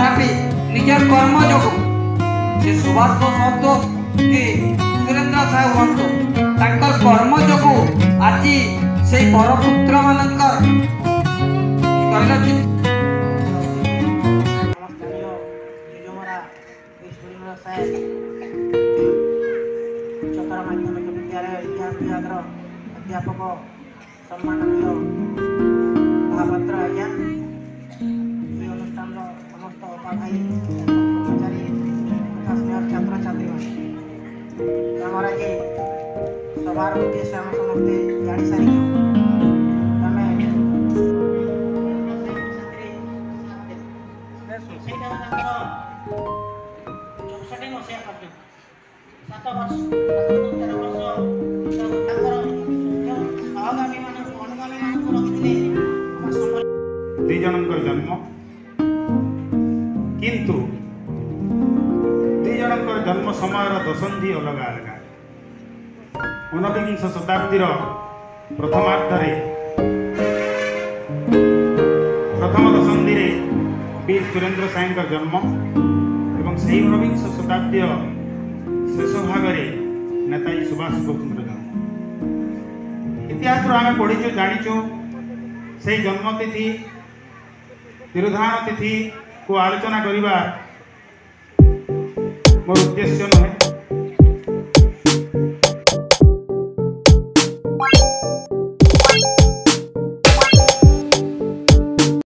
तथापि निजर कर्म जो से सुभाष बोस हूँ कि सुरेंद्र साहू हूँ तांकर कर्म जो आज से परपुत्र मानकर उच्चतर माध्यमिक विद्यालय इतिहास विभाग अध्यापक सम्माननीय महापात्र आज्ञा ये अनुष्ठान समस्त अपा भाई कर्मचारी तथा स्नेह छात्र छात्री आमर आज सभार उद्देश्य आम समस्ते जानी सारी जनकर जन्म किंतु जनकर जन्म समय दशंधि अलग अलग 19विंश शताब्दीर प्रथमार्धरे प्रथम दशंधि वीर सुरेंद्र साईंकर जन्म एवं से 19विंश शताब्दी शेष भाग नेताजी सुभाष बोसଙ୍କର जन्म इतिहास आम पढ़ीचु जाचु से जन्मतिथि तिरोधान तिथि को आलोचना करने मोर उद्देश्य नुहे।